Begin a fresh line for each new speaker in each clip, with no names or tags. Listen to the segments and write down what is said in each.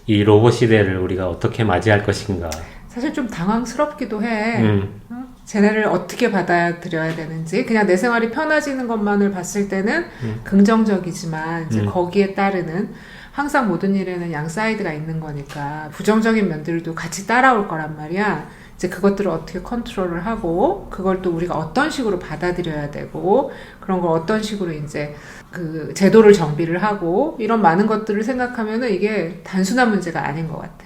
이 로봇 시대를 우리가 어떻게 맞이할 것인가.
사실 좀 당황스럽기도 해. 쟤네를 어떻게 받아들여야 되는지. 그냥 내 생활이 편해지는 것만을 봤을 때는 긍정적이지만 이제 거기에 따르는 항상 모든 일에는 양 사이드가 있는 거니까 부정적인 면들도 같이 따라올 거란 말이야. 이제 그것들을 어떻게 컨트롤을 하고 그걸 또 우리가 어떤 식으로 받아들여야 되고 그런 걸 어떤 식으로 이제 그 제도를 정비를 하고 이런 많은 것들을 생각하면은 이게 단순한 문제가 아닌 것 같아.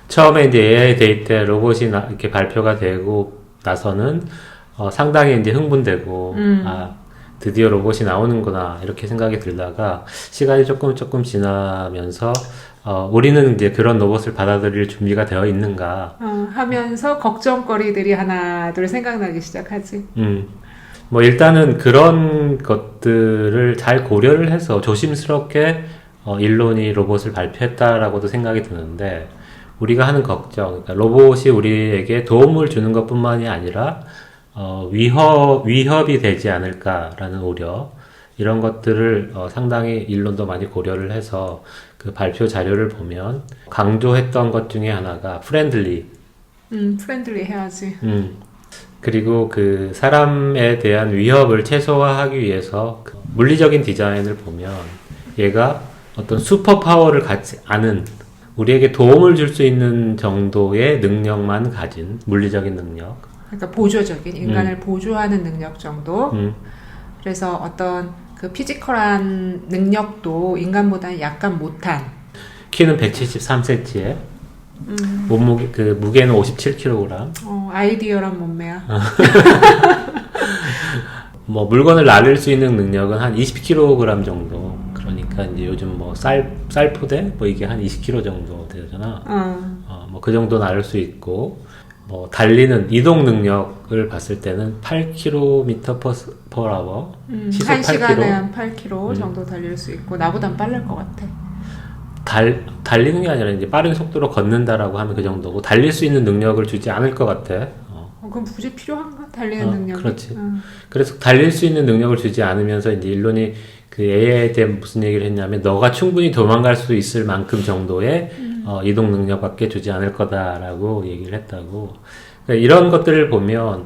처음에 이제 AI 데이터 로봇이 이렇게 발표가 되고 나서는 상당히 이제 흥분되고 드디어 로봇이 나오는구나 이렇게 생각이 들다가 시간이 조금 지나면서 우리는 이제 그런 로봇을 받아들일 준비가 되어 있는가
하면서 걱정거리들이 하나 둘 생각나기 시작하지.
뭐 일단은 그런 것들을 잘 고려를 해서 조심스럽게 일론이 로봇을 발표했다라고도 생각이 드는데 우리가 하는 걱정, 그러니까 로봇이 우리에게 도움을 주는 것뿐만이 아니라 위협이 되지 않을까라는 우려 이런 것들을 상당히 일론도 많이 고려를 해서 그 발표 자료를 보면 강조했던 것 중에 하나가 프렌들리.
프렌들리 해야지.
그리고 그 사람에 대한 위협을 최소화하기 위해서 그 물리적인 디자인을 보면 얘가 어떤 슈퍼 파워를 갖지 않은 우리에게 도움을 줄 수 있는 정도의 능력만 가진 물리적인 능력.
그러니까 보조적인 인간을 보조하는 능력 정도. 그래서 어떤 그 피지컬한 능력도 인간보다는 약간 못한.
키는 173cm에 몸무게 그 무게는 57kg.
아이디어란 몸매야.
뭐 물건을 나를 수 있는 능력은 한 20kg 정도. 그러니까 이제 요즘 뭐 쌀포대 뭐 이게 한 20kg 정도 되잖아. 뭐 그 정도 나를 수 있고 뭐 달리는 이동 능력을 봤을 때는 8km per hour. 시속
1시간에
8km.
한 8km 정도 달릴 수 있고 나보단 빠를 것 같아.
달리는 게 아니라 이제 빠른 속도로 걷는다라고 하면 그 정도고 달릴 수 있는 능력을 주지 않을 것 같아.
그럼 굳이 필요한가? 달리는 능력이?
그렇지. 그래서 달릴 수 있는 능력을 주지 않으면서 이제 일론이 그 AI에 대해 무슨 얘기를 했냐면 너가 충분히 도망갈 수 있을 만큼 정도의 이동 능력밖에 주지 않을 거다라고 얘기를 했다고. 그러니까 이런 것들을 보면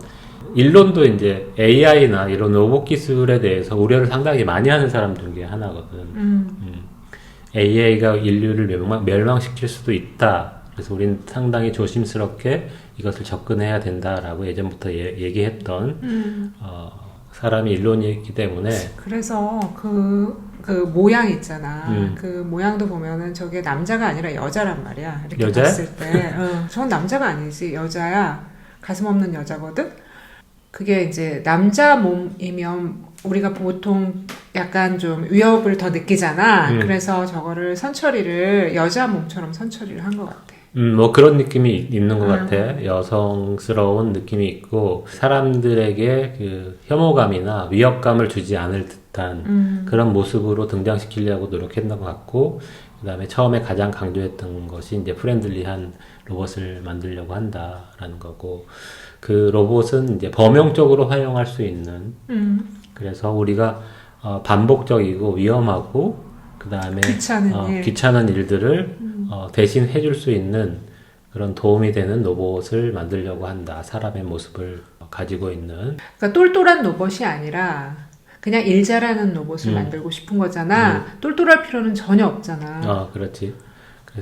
일론도 이제 AI나 이런 로봇 기술에 대해서 우려를 상당히 많이 하는 사람 중에 하나거든. AI가 인류를 멸망시킬 수도 있다. 그래서 우리는 상당히 조심스럽게 이것을 접근해야 된다라고 예전부터 얘기했던 사람이 일론이기 때문에.
그래서 그 모양 있잖아. 그 모양도 보면은 저게 남자가 아니라 여자란 말이야. 이렇게
여자야?
봤을 때. 저건 남자가 아니지. 여자야. 가슴 없는 여자거든? 그게 이제 남자 몸이면 우리가 보통 약간 좀 위협을 더 느끼잖아. 그래서 저거를 선처리를 여자 몸처럼 선처리를 한 것 같아.
뭐 그런 느낌이 있는 것 같아. 여성스러운 느낌이 있고 사람들에게 그 혐오감이나 위협감을 주지 않을 듯한 그런 모습으로 등장시키려고 노력했던 것 같고 그 다음에 처음에 가장 강조했던 것이 이제 프렌들리한 로봇을 만들려고 한다라는 거고 그 로봇은 이제 범용적으로 활용할 수 있는 그래서 우리가 반복적이고 위험하고 그 다음에 귀찮은 일들을 대신 해줄 수 있는 그런 도움이 되는 로봇을 만들려고 한다. 사람의 모습을 가지고 있는.
그러니까 똘똘한 로봇이 아니라 그냥 일 잘하는 로봇을 만들고 싶은 거잖아. 똘똘할 필요는 전혀 없잖아.
그렇지.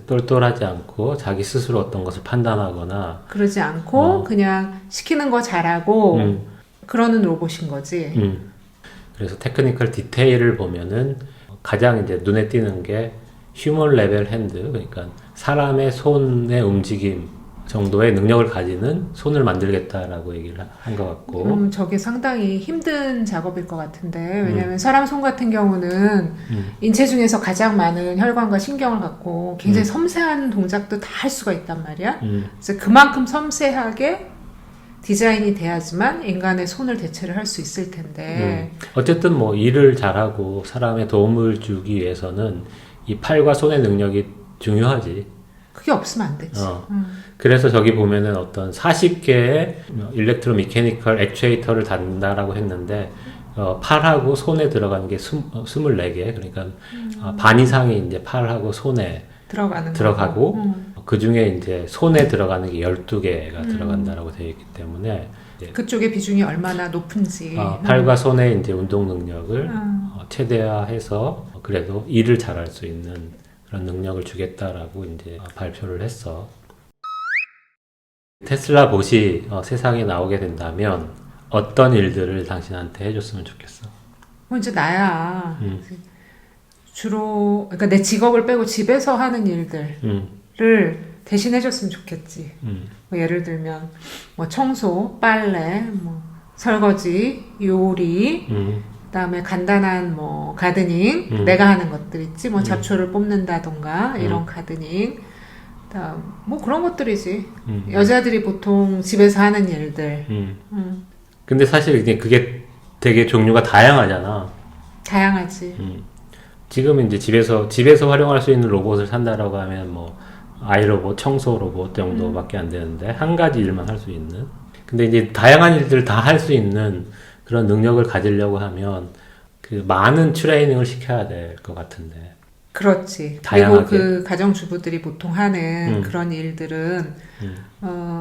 똘똘하지 않고 자기 스스로 어떤 것을 판단하거나
그러지 않고 그냥 시키는 거 잘하고 그러는 로봇인 거지.
그래서 테크니컬 디테일을 보면은 가장 이제 눈에 띄는 게 휴먼 레벨 핸드, 그러니까 사람의 손의 움직임 정도의 능력을 가지는 손을 만들겠다라고 얘기를 한 것 같고.
저게 상당히 힘든 작업일 것 같은데 왜냐하면 사람 손 같은 경우는 인체 중에서 가장 많은 혈관과 신경을 갖고 굉장히 섬세한 동작도 다 할 수가 있단 말이야. 그래서 그만큼 섬세하게 디자인이 돼야지만 인간의 손을 대체를 할 수 있을 텐데.
어쨌든 뭐 일을 잘하고 사람의 도움을 주기 위해서는 이 팔과 손의 능력이 중요하지.
그게 없으면 안 되지.
그래서 저기 보면은 어떤 40개의 일렉트로미케니컬 액추에이터를 단다라고 했는데 팔하고 손에 들어가는 게 24개. 그러니까 반 이상이 이제 팔하고 손에 들어가고 그 중에 이제 손에 들어가는 게 12개가 들어간다라고 되어 있기 때문에
그쪽의 비중이 얼마나 높은지
팔과 손의 이제 운동 능력을 최대화해서 그래도 일을 잘할 수 있는 그런 능력을 주겠다라고 이제 발표를 했어. 테슬라 봇이 세상에 나오게 된다면 어떤 일들을 당신한테 해줬으면 좋겠어?
이제 나야. 주로 그러니까 내 직업을 빼고 집에서 하는 일들을 대신 해줬으면 좋겠지. 뭐 예를 들면 뭐 청소, 빨래, 뭐 설거지, 요리, 그다음에 간단한 뭐 가드닝, 내가 하는 것들 있지. 뭐 잡초를 뽑는다던가 이런 가드닝. 그다음 뭐 그런 것들이지. 여자들이 보통 집에서 하는 일들.
근데 사실 이제 그게 되게 종류가 다양하잖아.
다양하지.
지금 이제 집에서 활용할 수 있는 로봇을 산다라고 하면 뭐 아이로봇, 청소 로봇 정도밖에 안 되는데 한 가지 일만 할 수 있는. 근데 이제 다양한 일들을 다 할 수 있는 그런 능력을 가지려고 하면 그 많은 트레이닝을 시켜야 될 것 같은데.
그렇지.
다양하게.
그리고 그 가정주부들이 보통 하는 그런 일들은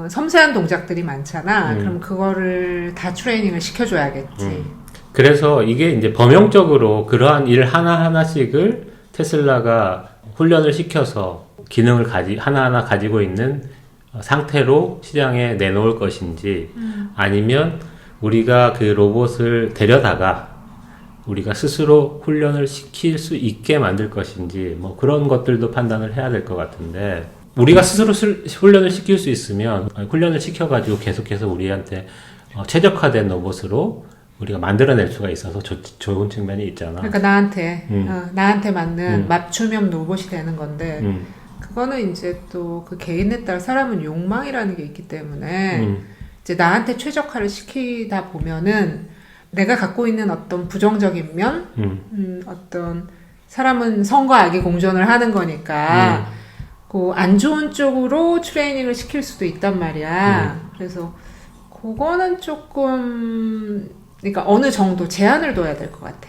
섬세한 동작들이 많잖아. 그럼 그거를 다 트레이닝을 시켜줘야겠지.
그래서 이게 이제 범용적으로 그러한 일 하나하나씩을 테슬라가 훈련을 시켜서 기능을 하나하나 가지고 있는 상태로 시장에 내놓을 것인지 아니면 우리가 그 로봇을 데려다가 우리가 스스로 훈련을 시킬 수 있게 만들 것인지 뭐 그런 것들도 판단을 해야 될 것 같은데 우리가 스스로 훈련을 시킬 수 있으면 훈련을 시켜가지고 계속해서 우리한테 최적화된 로봇으로 우리가 만들어낼 수가 있어서 좋은 측면이 있잖아.
그러니까 나한테 맞는 맞춤형 로봇이 되는 건데 그거는 이제 또 그 개인에 따라 사람은 욕망이라는 게 있기 때문에 이제 나한테 최적화를 시키다 보면은 내가 갖고 있는 어떤 부정적인 면, 어떤 사람은 성과 악이 공존을 하는 거니까 그 안 좋은 쪽으로 트레이닝을 시킬 수도 있단 말이야. 그래서 그거는 조금 그러니까 어느 정도 제한을 둬야 될 것 같아.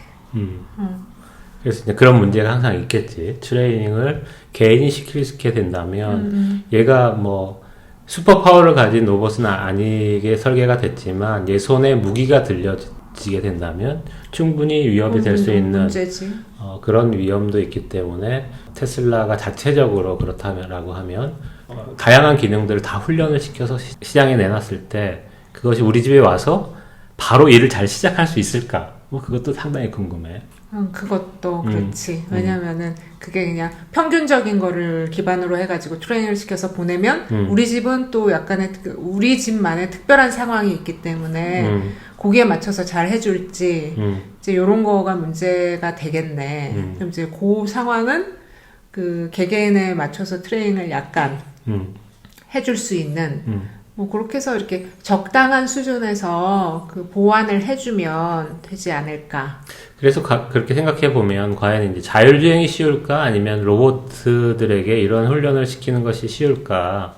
그래서 이제 그런 문제가 항상 있겠지. 트레이닝을 개인이 시키게 된다면 얘가 뭐 슈퍼 파워를 가진 로봇은 아니게 설계가 됐지만 얘 손에 무기가 들려지게 된다면 충분히 위협이 될 수 있는 그런 위험도 있기 때문에 테슬라가 자체적으로 그렇다라고 하면 다양한 기능들을 다 훈련을 시켜서 시장에 내놨을 때 그것이 우리 집에 와서 바로 일을 잘 시작할 수 있을까? 뭐 그것도 상당히 궁금해.
그것도 그렇지. 왜냐면은 그게 그냥 평균적인 거를 기반으로 해가지고 트레이닝을 시켜서 보내면 우리 집은 또 약간의 우리 집만의 특별한 상황이 있기 때문에 거기에 맞춰서 잘 해줄지 이제 이런 거가 문제가 되겠네. 그럼 이제 그 상황은 그 개개인에 맞춰서 트레이닝을 약간 해줄 수 있는 뭐 그렇게 해서 이렇게 적당한 수준에서 그 보완을 해주면 되지 않을까.
그래서 그렇게 생각해 보면 과연 이제 자율주행이 쉬울까 아니면 로봇들에게 이런 훈련을 시키는 것이 쉬울까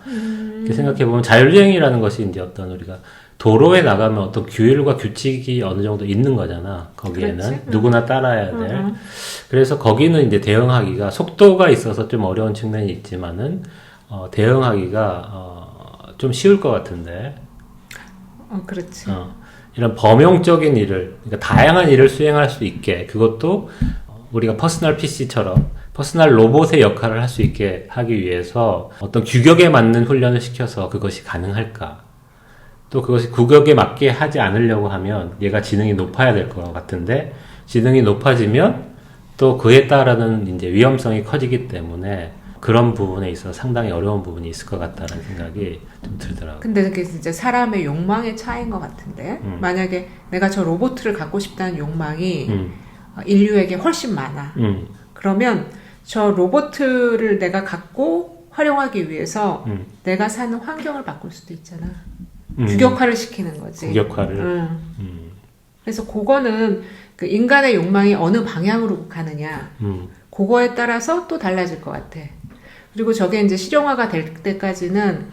이렇게 생각해 보면 자율주행이라는 것이 이제 어떤 우리가 도로에 나가면 어떤 규율과 규칙이 어느 정도 있는 거잖아. 거기에는 그렇지? 누구나 따라야 될. 그래서 거기는 이제 대응하기가 속도가 있어서 좀 어려운 측면이 있지만은 대응하기가 좀 쉬울 것 같은데.
그렇지.
이런 범용적인 일을, 그러니까 다양한 일을 수행할 수 있게, 그것도 우리가 퍼스널 PC처럼 퍼스널 로봇의 역할을 할 수 있게 하기 위해서 어떤 규격에 맞는 훈련을 시켜서 그것이 가능할까? 또 그것이 규격에 맞게 하지 않으려고 하면 얘가 지능이 높아야 될 것 같은데, 지능이 높아지면 또 그에 따르는 이제 위험성이 커지기 때문에 그런 부분에 있어서 상당히 어려운 부분이 있을 것 같다는 생각이 좀 들더라고요.
근데 그게 진짜 사람의 욕망의 차이인 것 같은데 만약에 내가 저 로봇을 갖고 싶다는 욕망이 인류에게 훨씬 많아. 그러면 저 로봇을 내가 갖고 활용하기 위해서 내가 사는 환경을 바꿀 수도 있잖아. 규격화를 시키는 거지.
규격화를.
그래서 그거는 그 인간의 욕망이 어느 방향으로 가느냐. 그거에 따라서 또 달라질 것 같아. 그리고 저게 이제 실용화가 될 때까지는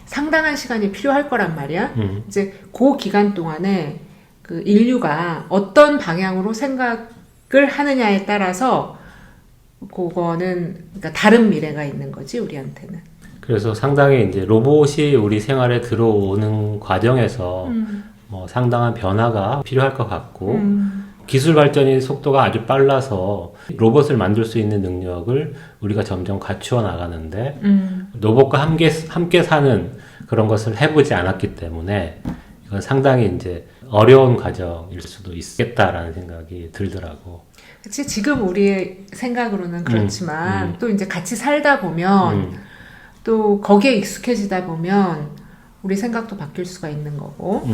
상당한 시간이 필요할 거란 말이야. 이제 그 기간 동안에 그 인류가 어떤 방향으로 생각을 하느냐에 따라서 그거는 그러니까 다른 미래가 있는 거지 우리한테는.
그래서 상당히 이제 로봇이 우리 생활에 들어오는 과정에서 뭐 상당한 변화가 필요할 것 같고 기술 발전의 속도가 아주 빨라서 로봇을 만들 수 있는 능력을 우리가 점점 갖추어 나가는데 로봇과 함께 사는 그런 것을 해보지 않았기 때문에 이건 상당히 이제 어려운 과정일 수도 있겠다라는 생각이 들더라고.
그치, 지금 우리의 생각으로는 그렇지만 또 이제 같이 살다 보면 또 거기에 익숙해지다 보면 우리 생각도 바뀔 수가 있는 거고